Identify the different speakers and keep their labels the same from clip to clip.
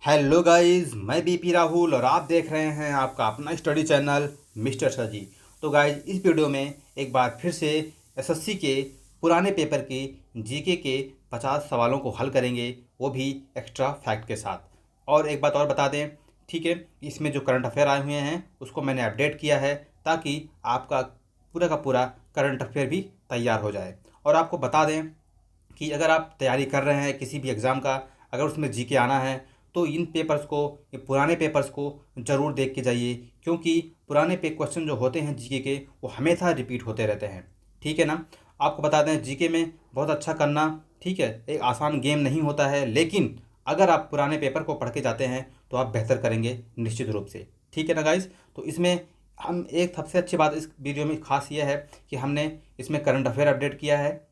Speaker 1: Hello guys, मैं BP Rahul और आप देख रहे हैं आपका अपना स्टडी चैनल मिस्टर सर जी। तो गाइस, इस वीडियो में एक बार फिर से एसएससी के पुराने पेपर की जीके के 50 सवालों को हल करेंगे, वो भी एक्स्ट्रा फैक्ट के साथ। और एक बात और बता दें, ठीक है, इसमें जो करंट अफेयर आए हुए हैं उसको मैंने अपडेट किया है ताकि आपका पूरा का पूरा करंट अफेयर भी तैयार हो जाए। और आपको बता दें कि अगर आप तैयारी कर रहे हैं किसी भी एग्ज़ाम का, अगर उसमें जीके आना है तो इन पेपर्स को, ये पुराने पेपर्स को ज़रूर देख के जाइए, क्योंकि पुराने पे क्वेश्चन जो होते हैं जीके के वो हमेशा रिपीट होते रहते हैं। ठीक है ना। आपको बता दें, जीके में बहुत अच्छा करना, ठीक है, एक आसान गेम नहीं होता है, लेकिन अगर आप पुराने पेपर को पढ़ के जाते हैं तो आप बेहतर करेंगे निश्चित रूप से। ठीक है ना गाइस। तो इसमें हम एक सबसे अच्छी बात इस वीडियो में खास ये है कि हमने इसमें करंट अफेयर अपडेट किया है,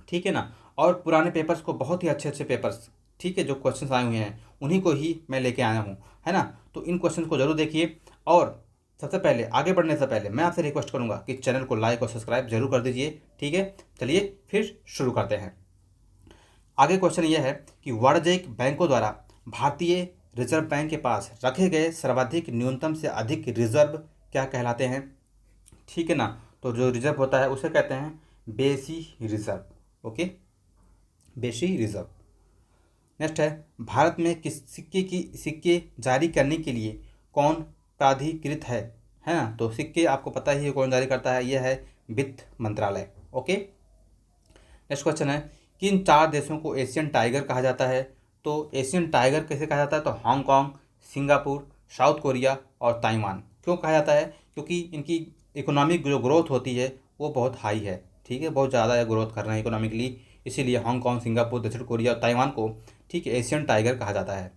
Speaker 1: ठीक है ना। और पुराने पेपर्स को, बहुत ही अच्छे अच्छे पेपर्स, ठीक है, जो क्वेश्चंस आए हुए हैं उन्हीं को ही मैं लेके आया हूँ, है ना। तो इन क्वेश्चंस को जरूर देखिए। और सबसे पहले, आगे बढ़ने से पहले मैं आपसे रिक्वेस्ट करूँगा कि चैनल को लाइक और सब्सक्राइब जरूर कर दीजिए। ठीक है, चलिए फिर शुरू करते हैं। आगे क्वेश्चन ये है कि वाणिज्यिक बैंकों द्वारा भारतीय रिजर्व बैंक के पास रखे गए सर्वाधिक न्यूनतम से अधिक रिजर्व क्या कहलाते हैं। ठीक है ना। तो जो रिजर्व होता है उसे कहते हैं बेसी रिजर्व। ओके, बेसी रिजर्व। नेक्स्ट है, भारत में किस सिक्के जारी करने के लिए कौन प्राधिकृत है ना। तो सिक्के आपको पता ही है कौन जारी करता है, यह है वित्त मंत्रालय। ओके। नेक्स्ट क्वेश्चन है, किन 4 देशों को एशियन टाइगर कहा जाता है। तो एशियन टाइगर कैसे कहा जाता है, तो हांगकांग, सिंगापुर, साउथ कोरिया और ताइवान। क्यों कहा जाता है, क्योंकि इनकी इकोनॉमिक जो ग्रोथ होती है वो बहुत हाई है। ठीक है, बहुत ज़्यादा ग्रोथ कर रहे हैं इकोनॉमिकली, इसीलिए हांगकांग, सिंगापुर, दक्षिण कोरिया और ताइवान को, ठीक है, एशियन टाइगर कहा जाता है।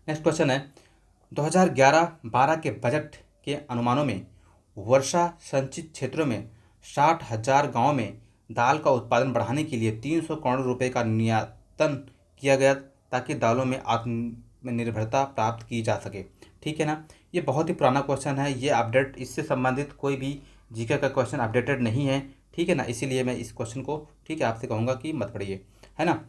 Speaker 1: नेक्स्ट क्वेश्चन है, 2011-12 के बजट के अनुमानों में वर्षा संचित क्षेत्रों में 60,000 गाँव में दाल का उत्पादन बढ़ाने के लिए 300 करोड़ रुपए का नियतन किया गया ताकि दालों में आत्मनिर्भरता प्राप्त की जा सके। ठीक है ना। ये बहुत ही पुराना क्वेश्चन है, ये अपडेट, इससे संबंधित कोई भी जीके का क्वेश्चन अपडेटेड नहीं है। ठीक है ना, इसीलिए मैं इस क्वेश्चन को, ठीक है, आपसे कहूँगा कि मत पढ़िए, है ना।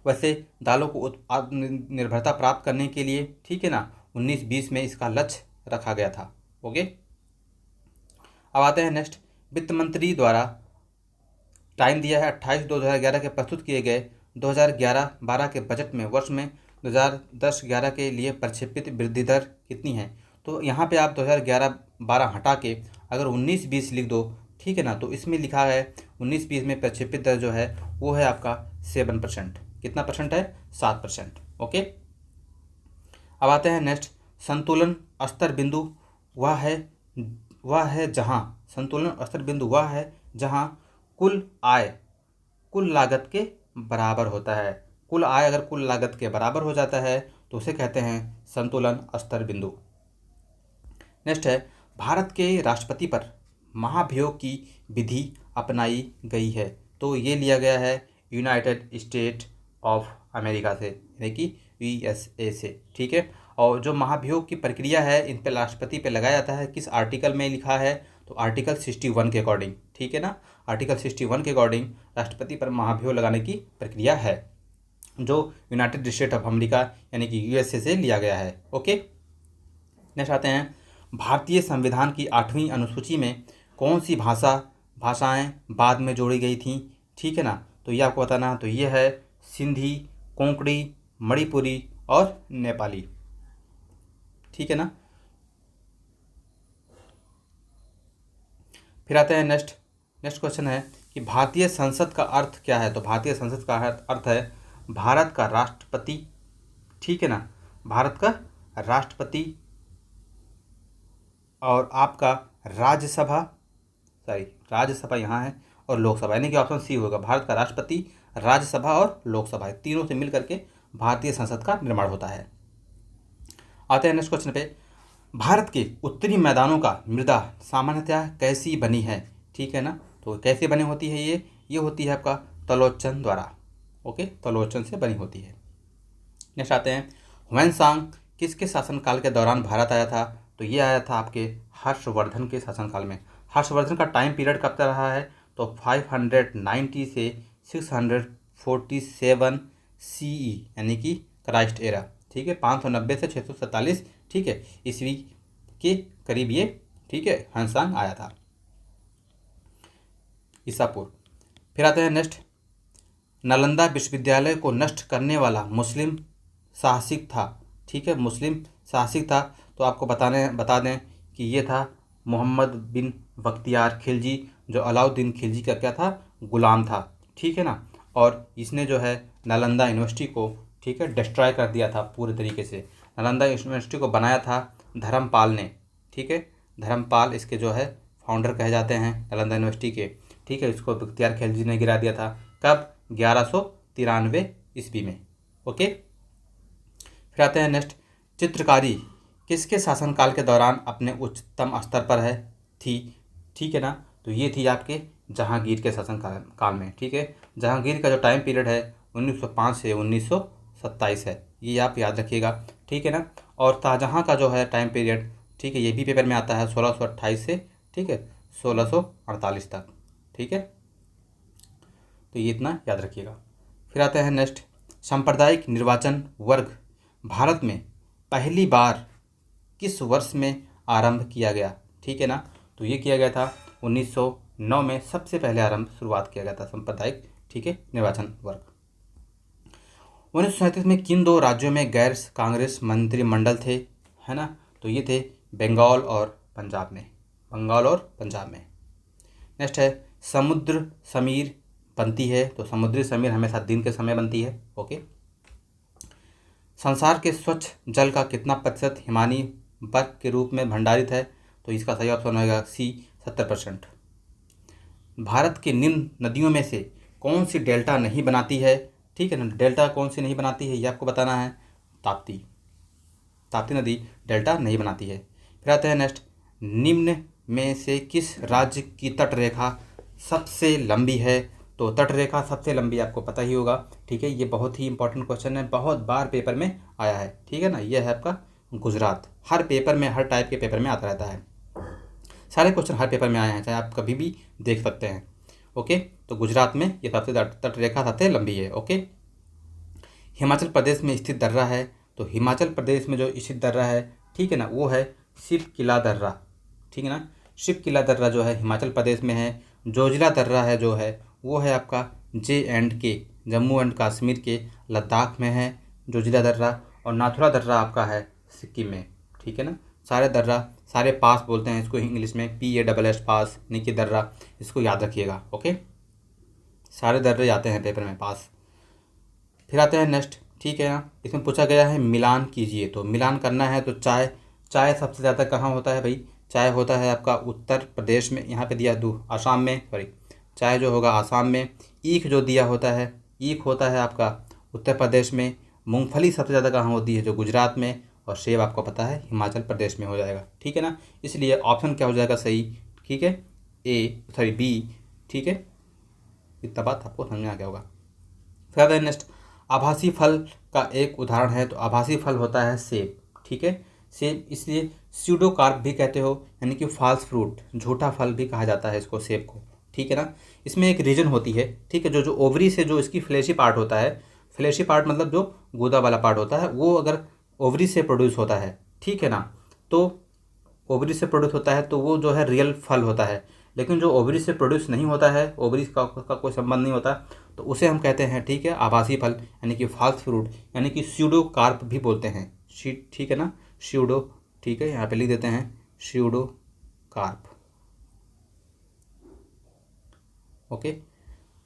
Speaker 1: वैसे दालों को आत्मनिर्भरता प्राप्त करने के लिए, ठीक है ना, 19-20 में इसका लक्ष्य रखा गया था। ओके। अब आते हैं नेक्स्ट, वित्त मंत्री द्वारा टाइम दिया है 28/2/2011 के प्रस्तुत किए गए 2011-12 के बजट में वर्ष में 2010-11 के लिए प्रक्षेपित वृद्धि दर कितनी है। तो यहाँ पे आप 2011-12 हटा के अगर 19-20 लिख दो, ठीक है ना, तो इसमें लिखा है 19-20 में प्रक्षेपित दर जो है वो है आपका 7%। कितना परसेंट है, 7%। ओके। अब आते हैं नेक्स्ट, संतुलन स्तर बिंदु वह है जहाँ, संतुलन स्तर बिंदु वह है जहाँ कुल आय कुल लागत के बराबर होता है। कुल आय अगर कुल लागत के बराबर हो जाता है तो उसे कहते हैं संतुलन स्तर बिंदु। नेक्स्ट है, भारत के राष्ट्रपति पर महाभियोग की विधि अपनाई गई है। तो ये लिया गया है यूनाइटेड स्टेट ऑफ अमेरिका से, यानी कि यूएसए से। ठीक है। और जो महाभियोग की प्रक्रिया है इन पे राष्ट्रपति पे लगाया जाता है, किस आर्टिकल में लिखा है, तो आर्टिकल 61 के अकॉर्डिंग। ठीक है ना, आर्टिकल 61 के अकॉर्डिंग राष्ट्रपति पर महाभियोग लगाने की प्रक्रिया है, जो यूनाइटेड स्टेट ऑफ अमेरिका यानी कि यूएसए से लिया गया है। ओके। नेक्स्ट आते हैं, भारतीय संविधान की 8वीं अनुसूची में कौन सी भाषाएं बाद में जोड़ी गई थी। ठीक है ना। तो ये आपको बताना है। तो ये है सिंधी, कोंकणी, मणिपुरी और नेपाली। ठीक है ना। फिर आते हैं नेक्स्ट क्वेश्चन है कि भारतीय संसद का अर्थ क्या है। तो भारतीय संसद का अर्थ है भारत का राष्ट्रपति। ठीक है ना, भारत का राष्ट्रपति और आपका राज्यसभा, राज्यसभा यहाँ है, और लोकसभा, यानी कि ऑप्शन सी होगा। भारत का राष्ट्रपति, राज्यसभा और लोकसभा, तीनों से मिल करके भारतीय संसद का निर्माण होता है। आते हैं नेक्स्ट क्वेश्चन पे, भारत के उत्तरी मैदानों का मृदा सामान्यतः कैसी बनी है। ठीक है ना। तो कैसे बनी होती है, ये होती है आपका तलोचन द्वारा। ओके, तलोचन से बनी होती है। नेक्स्ट आते हैं, ह्वेनसांग किसके शासनकाल के दौरान भारत आया था। तो ये आया था आपके हर्षवर्धन के शासनकाल में। हर्षवर्धन का टाइम पीरियड कब तक रहा है, तो 590 से 647 CE, यानी कि क्राइस्ट एरा, ठीक है, 590 से 647, ठीक है, ईस्वी के करीब ये, ठीक है, ह्वेनसांग आया था, ईसा पूर्व। फिर आते हैं नेक्स्ट, नालंदा विश्वविद्यालय को नष्ट करने वाला मुस्लिम साहसिक था, ठीक है, मुस्लिम साहसिक था, तो आपको बता दें कि ये था मोहम्मद बिन बख्तियार खिलजी, जो अलाउद्दीन खिलजी का क्या था, गुलाम था, ठीक है ना। और इसने जो है नालंदा यूनिवर्सिटी को, ठीक है, डिस्ट्रॉय कर दिया था पूरे तरीके से। नालंदा यूनिवर्सिटी को बनाया था धर्मपाल ने, ठीक है, धर्मपाल इसके जो है फाउंडर कहे जाते हैं नालंदा यूनिवर्सिटी के, ठीक है। इसको बख्तियार खिलजी ने गिरा दिया था, कब, 1193 ईस्वी में, ओके। फिर आते हैं नेक्स्ट, चित्रकारी किसके शासनकाल के दौरान अपने उच्चतम स्तर पर है थी, ठीक है ना। तो ये थी आपके जहांगीर के शासनकाल में, ठीक है। जहांगीर का जो टाइम पीरियड है 1905 से 1927 है, ये आप याद रखिएगा, ठीक है ना। और शाहजहाँ का जो है टाइम पीरियड, ठीक है, ये भी पेपर में आता है 1628 से, ठीक है, 1648 तक, ठीक है। तो ये इतना याद रखिएगा। फिर आते हैं नेक्स्ट, सांप्रदायिक निर्वाचन वर्ग भारत में पहली बार किस वर्ष में आरंभ किया गया, ठीक है ना। तो ये किया गया था 1909 में, सबसे पहले शुरुआत किया गया था सांप्रदायिक, ठीक है, निर्वाचन वर्ग। 1937 में किन दो राज्यों में गैर कांग्रेस मंत्रिमंडल थे, है ना। तो ये थे बंगाल और पंजाब में, बंगाल और पंजाब में। नेक्स्ट है, समुद्र समीर बनती है, तो समुद्री समीर हमेशा दिन के समय बनती है, ओके। संसार के स्वच्छ जल का कितना प्रतिशत हिमानी बर्फ के रूप में भंडारित है, तो इसका सही ऑप्शन होगा सी, 70%। भारत के निम्न नदियों में से कौन सी डेल्टा नहीं बनाती है, ठीक है ना। डेल्टा कौन सी नहीं बनाती है ये आपको बताना है, ताप्ती, ताप्ती नदी डेल्टा नहीं बनाती है। फिर आते हैं नेक्स्ट, निम्न में से किस राज्य की तट रेखा सबसे लंबी है, तो तट रेखा सबसे लंबी आपको पता ही होगा, ठीक है। ये बहुत ही इंपॉर्टेंट क्वेश्चन है, बहुत बार पेपर में आया है, ठीक है ना। ये है आपका गुजरात, हर पेपर में, हर टाइप के पेपर में आता रहता है, सारे क्वेश्चन हर पेपर में आए हैं, चाहे आप कभी भी देख सकते हैं, ओके। तो गुजरात में ये सबसे तट रेखा सबसे लंबी है, ओके। हिमाचल प्रदेश में स्थित दर्रा है, तो हिमाचल प्रदेश में जो स्थित दर्रा है, ठीक है ना, वो है शिव किला दर्रा, ठीक है ना। शिव किला दर्रा जो है हिमाचल प्रदेश में है। जोजिला दर्रा है जो है वो है आपका J&K, जम्मू एंड कश्मीर के लद्दाख में है जोजिला दर्रा। और नाथुला दर्रा आपका है सिक्किम में, ठीक है ना। सारे दर्रा, सारे पास बोलते हैं इसको इंग्लिश में, PASS पास, नहीं कि दर्रा, इसको याद रखिएगा, ओके। सारे दर्रे आते हैं पेपर में पास। फिर आते हैं नेक्स्ट, ठीक है ना। इसमें पूछा गया है मिलान कीजिए, तो मिलान करना है तो चाय सबसे ज़्यादा कहाँ होता है भाई, चाय होता है आपका उत्तर प्रदेश में, यहाँ पे दिया आसाम में, सॉरी, चाय जो होगा आसाम में। ईख जो दिया होता है, ईख होता है आपका उत्तर प्रदेश में। मूंगफली सबसे ज़्यादा कहाँ होती है, जो गुजरात में। और सेब आपको पता है हिमाचल प्रदेश में हो जाएगा, ठीक है ना। इसलिए ऑप्शन क्या हो जाएगा सही, ठीक है, बी, ठीक है। इतना बात आपको समझ में आ गया होगा। फिर नेक्स्ट, आभासी फल का एक उदाहरण है, तो आभासी फल होता है सेब, ठीक है। सेब इसलिए स्यूडोकार्प भी कहते हो, यानी कि फॉल्स फ्रूट, झूठा फल भी कहा जाता है इसको, सेब को, ठीक है ना। इसमें एक रीजन होती है, ठीक है, जो ओवरी से जो इसकी फ्लैशी पार्ट होता है, फ्लैशी पार्ट मतलब जो गूदा वाला पार्ट होता है, वो अगर ओवरी से प्रोड्यूस होता है, ठीक है ना, तो ओवरी से प्रोड्यूस होता है तो वो जो है रियल फल होता है। लेकिन जो ओवरी से प्रोड्यूस नहीं होता है, ओवरी का कोई संबंध नहीं होता, तो उसे हम कहते हैं, ठीक है, आभासी फल, यानी कि फॉल्स फ्रूट, यानी कि स्यूडोकार्प भी बोलते हैं, ठीक है ना, स्यूडो, ठीक है, यहाँ पे लिख देते हैं स्यूडोकार्प, ओके।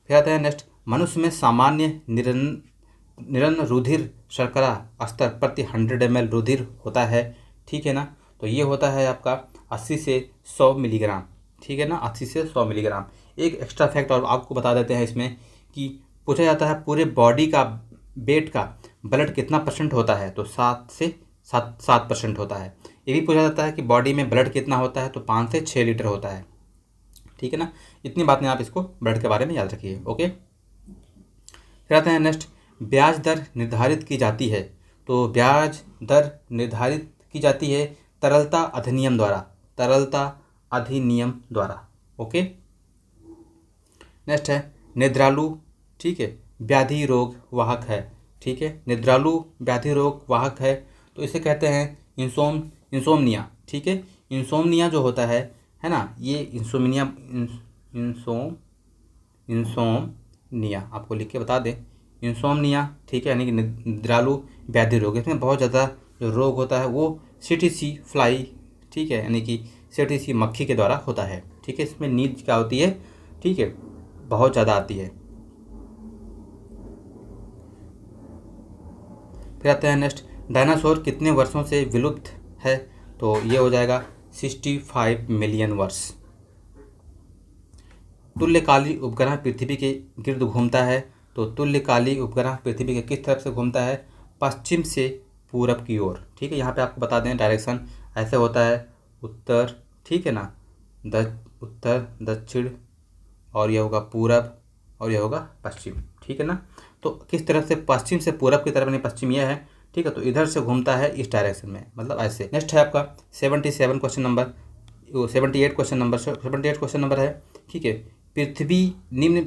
Speaker 1: फिर आता है नेक्स्ट, मनुष्य में सामान्य निरन रुधिर शर्करा स्तर प्रति 100 ml रुधिर होता है, ठीक है ना। तो ये होता है आपका 80 से 100 मिलीग्राम, ठीक है ना, 80 से 100 मिलीग्राम। एक एक्स्ट्रा फैक्ट और आपको बता देते हैं इसमें कि पूछा जाता है पूरे बॉडी का वेट का ब्लड कितना % होता है, तो 7 से 7% होता है। ये भी पूछा जाता है कि बॉडी में ब्लड कितना होता है, तो 5 से 6 लीटर होता है, ठीक है ना। इतनी बातें आप इसको ब्लड के बारे में याद रखिए, ओके। फिर आते हैं नेक्स्ट, ब्याज दर निर्धारित की जाती है, तो ब्याज दर निर्धारित की जाती है तरलता अधिनियम द्वारा, तरलता अधिनियम द्वारा, ओके। नेक्स्ट है नेद्रालु, ठीक है, व्याधि रोग वाहक है, ठीक। ठीक है। निद्रालु व्याधि रोग वाहक है, तो इसे कहते हैं इंसोमनिया, ठीक है। इंसोमनिया जो होता है ना, ये इंसोमनिया आपको लिख के बता दें, इंसोमनिया, ठीक है, यानी कि निद्रालु व्याधि रोग। इसमें बहुत ज़्यादा जो रोग होता है वो सीटीसी फ्लाई, ठीक है, यानी कि सीटीसी मक्खी के द्वारा होता है, ठीक है। इसमें नींद क्या होती है, ठीक है, बहुत ज़्यादा आती है। फिर आते हैं नेक्स्ट, डायनासोर कितने वर्षों से विलुप्त है, तो ये हो जाएगा 65 मिलियन वर्ष। तुल्यकाली उपग्रह पृथ्वी के गिर्द घूमता है, तो तुल्यकाली उपग्रह पृथ्वी के किस तरफ से घूमता है, पश्चिम से पूरब की ओर, ठीक है। यहाँ पे आपको बता दें डायरेक्शन ऐसे होता है, उत्तर, ठीक है ना, उत्तर दक्षिण, और यह होगा पूरब, और यह होगा पश्चिम, ठीक है ना। तो किस तरफ से, पश्चिम से पूरब की तरफ, नहीं पश्चिम यह है, ठीक है, तो इधर से घूमता है इस डायरेक्शन में, मतलब ऐसे। नेक्स्ट है आपका 77 क्वेश्चन नंबर, 78 क्वेश्चन नंबर है, ठीक है। पृथ्वी निम्न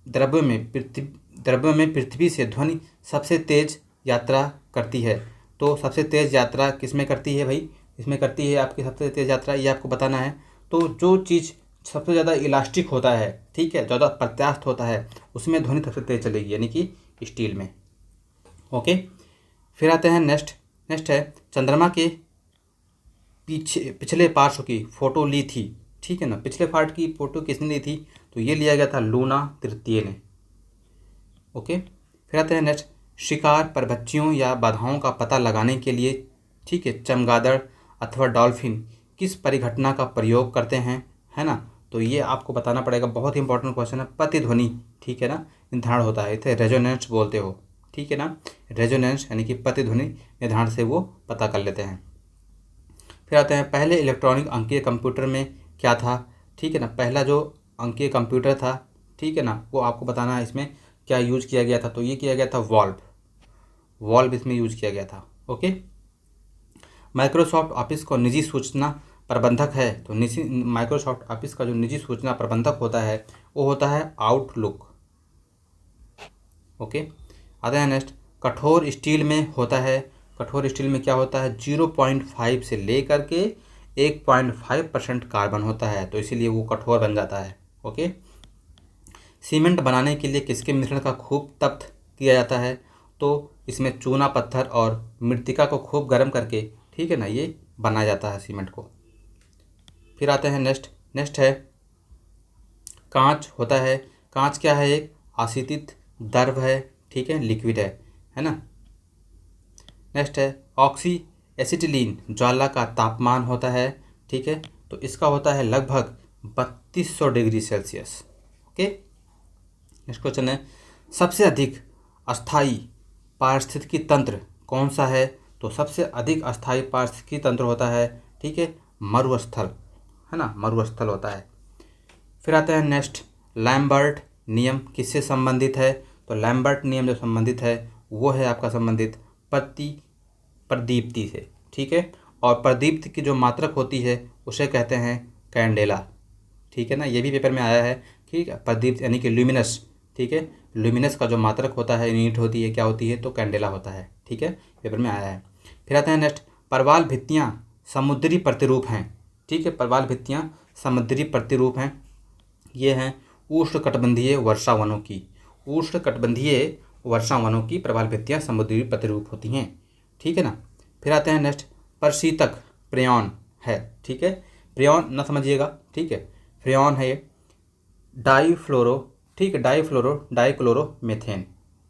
Speaker 1: द्रव्यों में पृथ्वी से ध्वनि सबसे तेज यात्रा करती है, तो सबसे तेज यात्रा किस में करती है भाई, इसमें करती है आपकी सबसे तेज यात्रा, ये आपको बताना है। तो जो चीज़ सबसे ज़्यादा इलास्टिक होता है, ठीक है, ज़्यादा प्रत्यास्थ होता है, उसमें ध्वनि सबसे तेज चलेगी, यानी कि स्टील में, ओके। फिर आते हैं नेक्स्ट है, चंद्रमा के पिछले पार्श्व की फोटो ली थी, ठीक है ना। पिछले पार्ट की फोटो किसने ली थी, तो ये लिया गया था लूना तृतीय ने, ओके। फिर आते हैं नेक्स्ट, शिकार परभक्षियों या बाधाओं का पता लगाने के लिए, ठीक है, चमगादड़ अथवा डॉल्फिन किस परिघटना का प्रयोग करते हैं, है ना, तो ये आपको बताना पड़ेगा, बहुत ही इंपॉर्टेंट क्वेश्चन है। प्रतिध्वनि, ठीक है ना, निर्धारण होता है, इसे रेजोनेंस बोलते हो, ठीक है ना, रेजोनेंस यानी कि प्रतिध्वनि निर्धारण से वो पता कर लेते हैं। फिर आते हैं, पहले इलेक्ट्रॉनिक अंकीय कंप्यूटर में क्या था, ठीक है ना, पहला जो अंकीय कंप्यूटर था, ठीक है ना, वो आपको बताना है इसमें क्या यूज़ किया गया था, तो ये किया गया था वॉल्व इसमें यूज़ किया गया था, ओके। माइक्रोसॉफ्ट ऑफिस को निजी सूचना प्रबंधक है, तो माइक्रोसॉफ्ट ऑफिस का जो निजी सूचना प्रबंधक होता है वो होता है आउटलुक, ओके। आता है नेक्स्ट, कठोर स्टील में होता है, कठोर स्टील में क्या होता है, 0.5 से लेकर के 1.5% कार्बन होता है, तो इसीलिए वो कठोर बन जाता है, ओके। सीमेंट बनाने के लिए किसके मिश्रण का खूब तप्त किया जाता है, तो इसमें चूना पत्थर और मृतिका को खूब गर्म करके, ठीक है ना, ये बनाया जाता है सीमेंट को। फिर आते हैं नेक्स्ट है, कांच होता है, कांच क्या है, एक आशीतित द्रव है, ठीक है, लिक्विड है ना। नेक्स्ट है, ऑक्सी एसिटिलीन ज्वाला का तापमान होता है, ठीक है, तो इसका होता है लगभग 3200 degree Celsius, okay. Next question है, सबसे अधिक अस्थाई पारिस्थितिकी तंत्र कौन सा है, तो सबसे अधिक अस्थाई पारिस्थितिकी तंत्र होता है, ठीक है, मरुस्थल, है ना, मरुस्थल होता है। फिर आता है नेक्स्ट, लैम्बर्ट नियम किससे संबंधित है, तो लैम्बर्ट नियम जो संबंधित है वो है आपका संबंधित प्रदीप्ति से, ठीक है, और प्रदीप्ति की जो मात्रक होती है उसे कहते हैं कैंडेला, ठीक है ना, ये भी पेपर में आया है, ठीक है। प्रदीप्त यानी कि ल्यूमिनस, ठीक है, ल्यूमिनस का जो मात्रक होता है, यूनिट होती है, क्या होती है, तो कैंडेला होता है, ठीक है, पेपर में आया है। फिर आते हैं नेक्स्ट, परवाल भित्तियाँ समुद्री प्रतिरूप हैं, ठीक है, परवाल भित्तियाँ समुद्री प्रतिरूप हैं, ये हैं उष्णकटिबंधीय वर्षा वनों की, उष्णकटिबंधीय वर्षा वनों की प्रवाल भित्तियाँ समुद्री प्रतिरूप होती हैं, ठीक है ना। फिर आते हैं नेक्स्ट, प्रशीतक फ्रेयॉन है, ठीक है, फ्रेयॉन ना समझिएगा, ठीक है, फ्रेयॉन है ये डाईफ्लोरो, ठीक है, डाईक्लोरोमीथेन,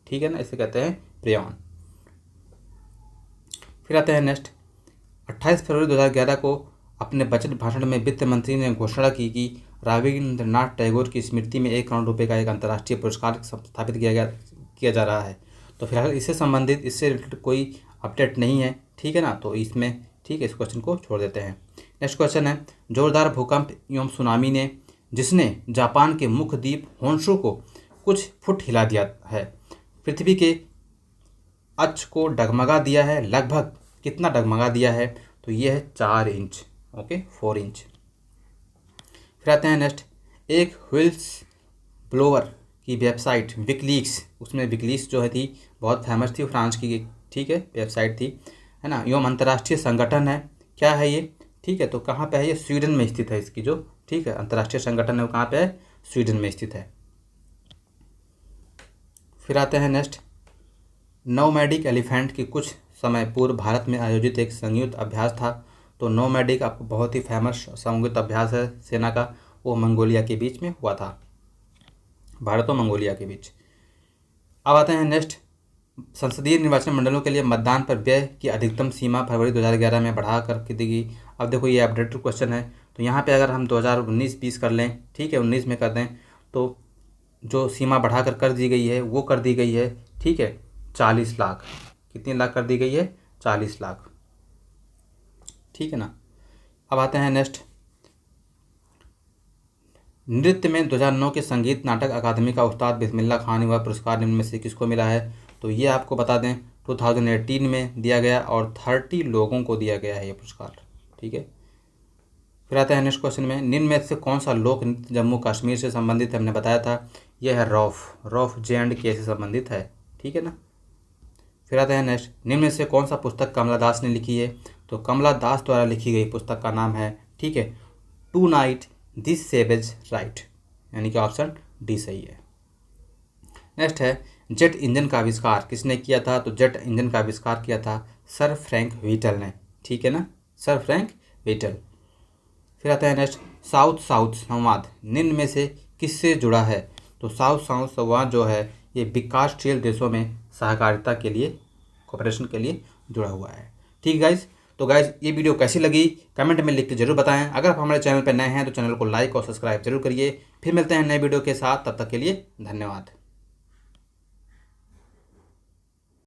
Speaker 1: ठीक है ना, इसे कहते हैं फ्रेयॉन। फिर आते हैं नेक्स्ट, 28 फरवरी 2011 को अपने बजट भाषण में वित्त मंत्री ने घोषणा की कि रविंद्रनाथ टैगोर की स्मृति में 1 करोड़ रुपए का एक अंतर्राष्ट्रीय पुरस्कार स्थापित किया जा रहा है। तो फिलहाल इससे रिलेटेड कोई अपडेट नहीं है, ठीक है ना, तो इसमें, ठीक है, इस क्वेश्चन को छोड़ देते हैं। नेक्स्ट क्वेश्चन है, जोरदार भूकंप एवं सुनामी ने जिसने जापान के मुख्य द्वीप होन्शु को कुछ फुट हिला दिया है, पृथ्वी के अक्ष को डगमगा दिया है, लगभग कितना डगमगा दिया है, तो ये है 4 इंच, ओके, 4 इंच। फिर आते हैं नेक्स्ट, एक व्हिल्स ब्लोअर की वेबसाइट विकीलीक्स, उसमें विकीलीक्स जो है थी बहुत फेमस थी, फ्रांस की, ठीक है, वेबसाइट थी, है ना। एवं अंतर्राष्ट्रीय संगठन है, क्या है ये, ठीक है। तो कहाँ पे है ये, स्वीडन में स्थित है इसकी जो, ठीक है, अंतर्राष्ट्रीय संगठन है वो कहाँ पे है, स्वीडन में स्थित है। फिर आते हैं नेक्स्ट, नोमैडिक एलिफेंट की कुछ समय पूर्व भारत में आयोजित एक संयुक्त अभ्यास था। तो नोमैडिक आपको बहुत ही फेमस संयुक्त अभ्यास है सेना का, वो मंगोलिया के बीच में हुआ था, भारत और मंगोलिया के बीच। अब आते हैं नेक्स्ट, संसदीय निर्वाचन मंडलों के लिए मतदान पर व्यय की अधिकतम सीमा फरवरी 2011 में बढ़ा कर दी गई। अब देखो ये अपडेटेड क्वेश्चन है, तो यहाँ पे अगर हम 2019-20 कर लें, ठीक है, 19 में कर दें, तो जो सीमा बढ़ा कर दी गई है वो कर दी गई है, ठीक है, 40 लाख। कितनी लाख कर दी गई है, 40 लाख, ठीक है ना। अब आते हैं नेक्स्ट, नृत्य में 2009 के संगीत नाटक अकादमी का उस्ताद बिस्मिल्लाह खान हुआ पुरस्कार निम्न में से किसको मिला है। तो ये आपको बता दें 2018 में दिया गया और 30 लोगों को दिया गया है ये पुरस्कार, ठीक है। फिर आता है नेक्स्ट क्वेश्चन में, निम्न में से कौन सा लोक नृत्य जम्मू कश्मीर से संबंधित है, हमने बताया था यह है रौफ, रौफ J&K से संबंधित है, ठीक है ना। फिर आता है नेक्स्ट, निम्न में से कौन सा पुस्तक कमला दास ने लिखी है। तो कमला दास द्वारा लिखी गई पुस्तक का नाम है, ठीक है, tonight this savage right, यानी कि ऑप्शन डी सही है। नेक्स्ट है, जेट इंजन का आविष्कार किसने किया था। तो जेट इंजन का आविष्कार किया था सर फ्रैंक व्हीटल ने, ठीक है ना, सर फ्रैंक व्हीटल। फिर आता है नेक्स्ट, साउथ साउथ संवाद निम्न में से किससे जुड़ा है। तो साउथ साउथ संवाद जो है ये विकासशील देशों में सहकारिता के लिए, कोऑपरेशन के लिए जुड़ा हुआ है, ठीक गाइज। तो गाइज ये वीडियो कैसी लगी कमेंट में लिख के जरूर बताएं। अगर आप हमारे चैनल पर नए हैं तो चैनल को लाइक और सब्सक्राइब जरूर करिए। फिर मिलते हैं नए वीडियो के साथ, तब तक के लिए धन्यवाद।